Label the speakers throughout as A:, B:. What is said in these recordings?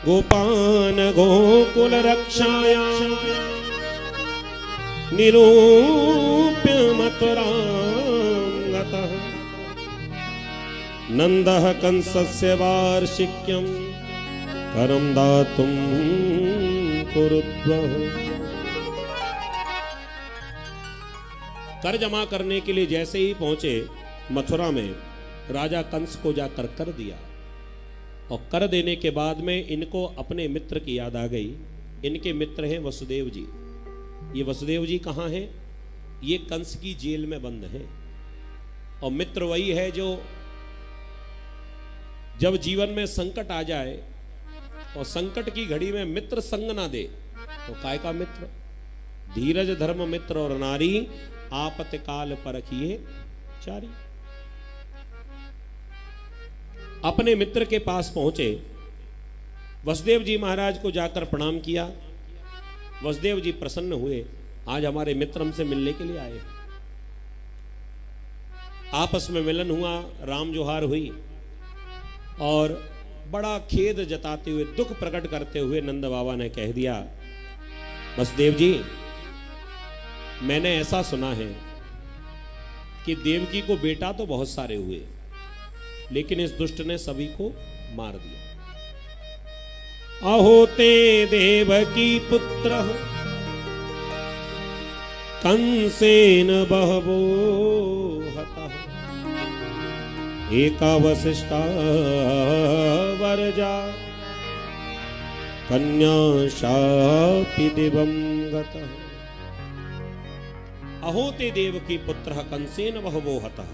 A: गोपान गोकुल रक्षाया निरूप्य मथुरां गतः नंदः कंसस्य वार्षिक्यं करं दातुं कुरुद्वः। कर जमा करने के लिए जैसे ही पहुंचे मथुरा में, राजा कंस को जाकर कर दिया। और कर देने के बाद में इनको अपने मित्र की याद आ गई। इनके मित्र हैं वसुदेव जी। ये वसुदेव जी कहाँ हैं? ये कंस की जेल में बंद हैं। और मित्र वही है जो जब जीवन में संकट आ जाए और संकट की घड़ी में मित्र संग ना दे तो काय का मित्र। धीरज धर्म मित्र और नारी, आपत काल परखिए चारी। अपने मित्र के पास पहुंचे, वसुदेव जी महाराज को जाकर प्रणाम किया। वसुदेव जी प्रसन्न हुए, आज हमारे मित्र हमसे मिलने के लिए आए। आपस में मिलन हुआ, राम जोहार हुई और बड़ा खेद जताते हुए, दुख प्रकट करते हुए नंद बाबा ने कह दिया, वसुदेव जी मैंने ऐसा सुना है कि देवकी को बेटा तो बहुत सारे हुए, लेकिन इस दुष्ट ने सभी को मार दिया। अहोते देवकी पुत्र कंसेन बहवो हतः एका वसिष्ठा वरजा कन्या शापि दिवं गतः। अहोते देवकी पुत्र कंसेन बहवो हतः।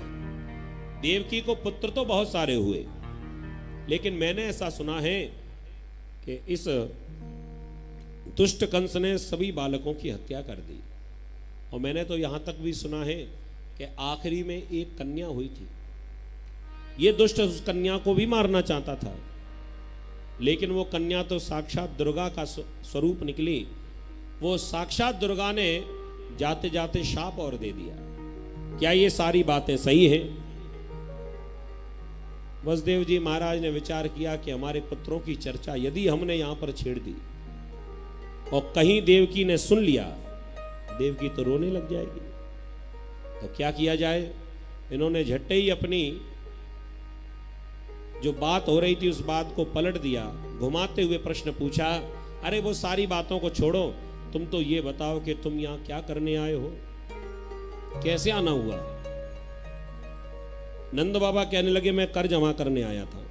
A: देवकी को पुत्र तो बहुत सारे हुए, लेकिन मैंने ऐसा सुना है कि इस दुष्ट कंस ने सभी बालकों की हत्या कर दी। और मैंने तो यहां तक भी सुना है कि आखिरी में एक कन्या हुई थी। ये दुष्ट उस कन्या को भी मारना चाहता था, लेकिन वो कन्या तो साक्षात दुर्गा का स्वरूप निकली। वो साक्षात दुर्गा ने जाते जाते शाप और दे दिया। क्या ये सारी बातें सही हैं? वसुदेव जी महाराज ने विचार किया कि हमारे पुत्रों की चर्चा यदि हमने यहां पर छेड़ दी और कहीं देवकी ने सुन लिया, देवकी तो रोने लग जाएगी। तो क्या किया जाए? इन्होंने झट्टे ही अपनी जो बात हो रही थी उस बात को पलट दिया। घुमाते हुए प्रश्न पूछा, अरे वो सारी बातों को छोड़ो, तुम तो ये बताओ कि तुम यहां क्या करने आए हो, कैसे आना हुआ? नंद बाबा कहने लगे, मैं कर जमा करने आया था।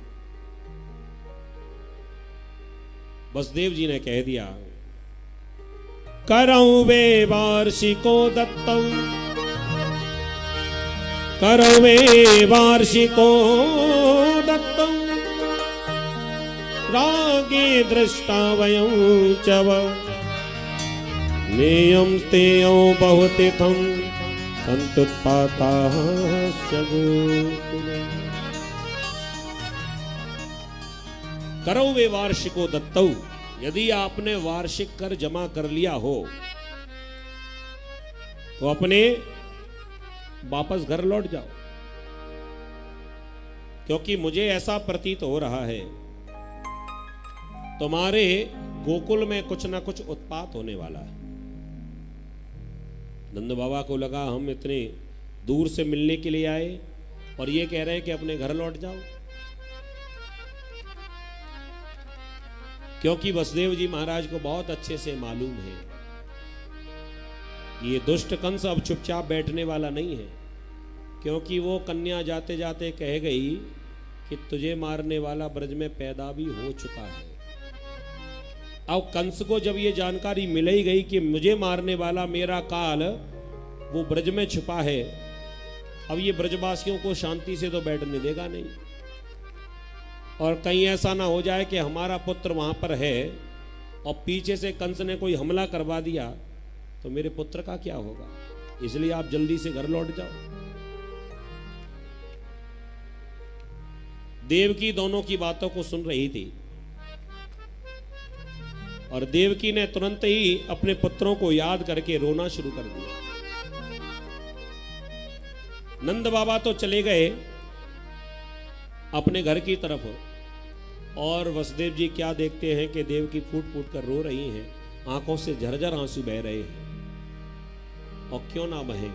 A: वसुदेव जी ने कह दिया, करऊ वे वार्षिको दत्तौ, करऊ वे वार्षिको दत्तौ, रागे दृष्टा वयं चव, नेयं तेयं बहुतिथं संतुत्पाता करो वे वार्षिको दत्तौ। यदि आपने वार्षिक कर जमा कर लिया हो तो अपने वापस घर लौट जाओ, क्योंकि मुझे ऐसा प्रतीत हो रहा है तुम्हारे गोकुल में कुछ ना कुछ उत्पात होने वाला है। नंद बाबा को लगा हम इतने दूर से मिलने के लिए आए और ये कह रहे हैं कि अपने घर लौट जाओ, क्योंकि वसुदेव जी महाराज को बहुत अच्छे से मालूम है ये दुष्ट कंस अब चुपचाप बैठने वाला नहीं है, क्योंकि वो कन्या जाते जाते कह गई कि तुझे मारने वाला ब्रज में पैदा भी हो चुका है। अब कंस को जब ये जानकारी मिल ही गई कि मुझे मारने वाला मेरा काल वो ब्रज में छुपा है, अब ये ब्रजवासियों को शांति से तो बैठने देगा नहीं। और कहीं ऐसा ना हो जाए कि हमारा पुत्र वहां पर है और पीछे से कंस ने कोई हमला करवा दिया तो मेरे पुत्र का क्या होगा। इसलिए आप जल्दी से घर लौट जाओ। देवकी दोनों की बातों को सुन रही थी और देवकी ने तुरंत ही अपने पुत्रों को याद करके रोना शुरू कर दिया। नंद बाबा तो चले गए अपने घर की तरफ, और वसुदेव जी क्या देखते हैं कि देवकी फूट फूट कर रो रही हैं, आंखों से झरझर आंसू बह रहे हैं। और क्यों ना बहे?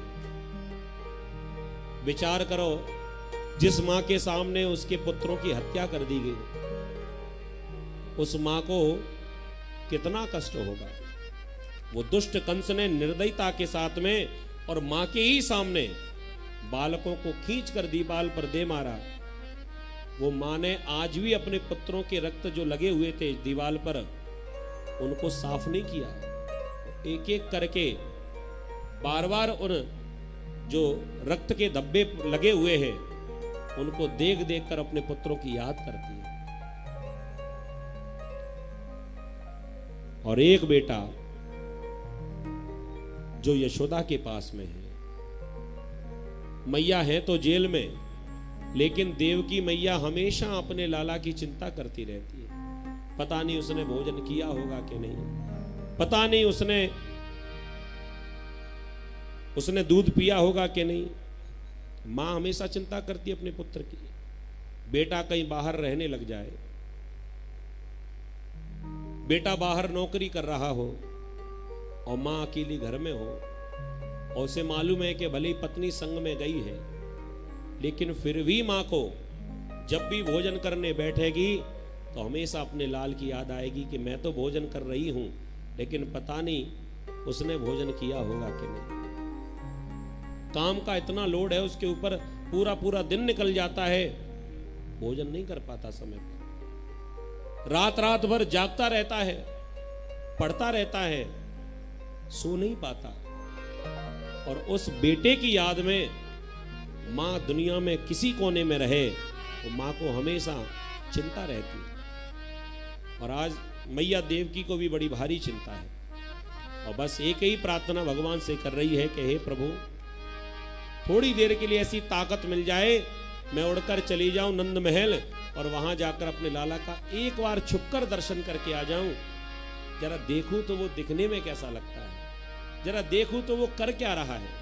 A: विचार करो, जिस मां के सामने उसके पुत्रों की हत्या कर दी गई, उस मां को कितना कष्ट होगा। वो दुष्ट कंस ने निर्दयता के साथ में और मां के ही सामने बालकों को खींच कर दीवाल पर दे मारा। वो मां ने आज भी अपने पुत्रों के रक्त जो लगे हुए थे दीवाल पर, उनको साफ नहीं किया। एक एक करके बार बार उन जो रक्त के धब्बे लगे हुए हैं उनको देख देख कर अपने पुत्रों की याद करती है। और एक बेटा जो यशोदा के पास में है, मैया है तो जेल में, लेकिन देवकी मैया हमेशा अपने लाला की चिंता करती रहती है। पता नहीं उसने भोजन किया होगा कि नहीं, पता नहीं उसने दूध पिया होगा कि नहीं। मां हमेशा चिंता करती है अपने पुत्र की। बेटा कहीं बाहर रहने लग जाए, बेटा बाहर नौकरी कर रहा हो और मां अकेली घर में हो, और उसे मालूम है कि भले ही पत्नी संग में गई है, लेकिन फिर भी मां को जब भी भोजन करने बैठेगी तो हमेशा अपने लाल की याद आएगी कि मैं तो भोजन कर रही हूं, लेकिन पता नहीं उसने भोजन किया होगा कि नहीं। काम का इतना लोड है उसके ऊपर, पूरा पूरा दिन निकल जाता है, भोजन नहीं कर पाता समय पर, रात रात भर जागता रहता है, पढ़ता रहता है, सो नहीं पाता। और उस बेटे की याद में मां दुनिया में किसी कोने में रहे तो मां को हमेशा चिंता रहती है। और आज मैया देवकी को भी बड़ी भारी चिंता है, और बस एक ही प्रार्थना भगवान से कर रही है कि हे प्रभु, थोड़ी देर के लिए ऐसी ताकत मिल जाए, मैं उड़कर चली जाऊं नंद महल और वहां जाकर अपने लाला का एक बार छुपकर दर्शन करके आ जाऊं। जरा देखूं तो वो दिखने में कैसा लगता है, जरा देखूं तो वो कर क्या रहा है,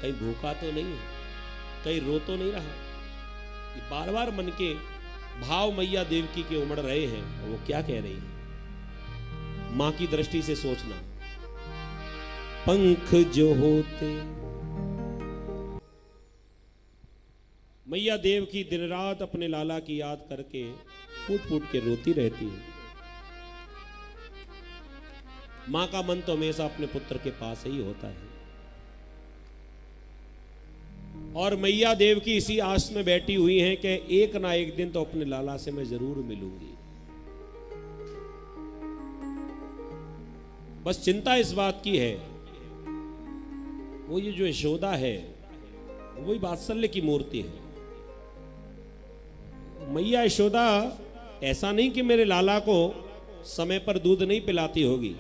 A: कहीं भूखा तो नहीं है, कहीं रो तो नहीं रहा। ये बार बार मन के भाव मैया देवकी के उमड़ रहे हैं, और वो क्या कह रही है। मां की दृष्टि से सोचना, पंख जो होते, मैया देवकी दिन रात अपने लाला की याद करके फूट फूट के रोती रहती है। मां का मन तो हमेशा अपने पुत्र के पास ही होता है, और मैया देवकी इसी आस में बैठी हुई हैं कि एक ना एक दिन तो अपने लाला से मैं जरूर मिलूंगी। बस चिंता इस बात की है, वो ये जो यशोदा है वही वात्सल्य की मूर्ति है। मैया यशोदा ऐसा नहीं कि मेरे लाला को समय पर दूध नहीं पिलाती होगी,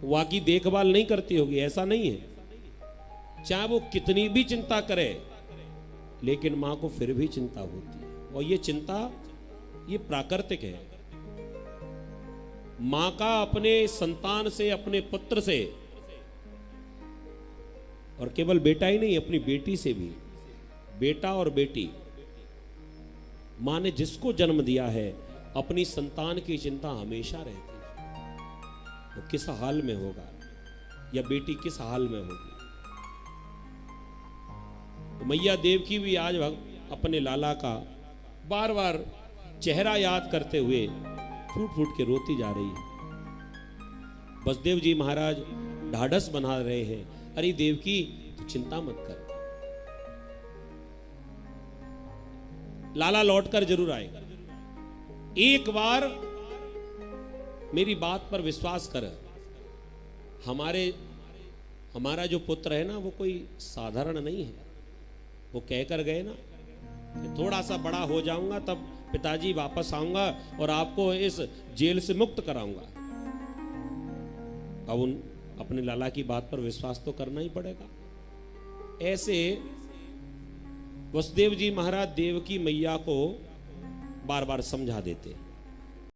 A: वहां की देखभाल नहीं करती होगी, ऐसा नहीं है। चाहे वो कितनी भी चिंता करे, लेकिन मां को फिर भी चिंता होती है, और ये चिंता ये प्राकृतिक है। मां का अपने संतान से, अपने पुत्र से, और केवल बेटा ही नहीं, अपनी बेटी से भी, बेटा और बेटी, मां ने जिसको जन्म दिया है अपनी संतान की चिंता हमेशा रहती है। वो किस हाल में होगा या बेटी किस हाल में होगी। तो मैया देवकी भी आज अपने लाला का बार बार चेहरा याद करते हुए फूट फूट के रोती जा रही है। वसुदेव जी महाराज ढाढ़स बना रहे हैं, अरे देवकी तू चिंता मत कर, लाला लौटकर जरूर आएगा, एक बार मेरी बात पर विश्वास कर। हमारा जो पुत्र है ना वो कोई साधारण नहीं है। वो कहकर गए ना कि थोड़ा सा बड़ा हो जाऊंगा तब पिताजी वापस आऊंगा और आपको इस जेल से मुक्त कराऊंगा। अब उन अपने लाला की बात पर विश्वास तो करना ही पड़ेगा। ऐसे वसुदेव जी महाराज देवकी मैया को बार बार समझा देते।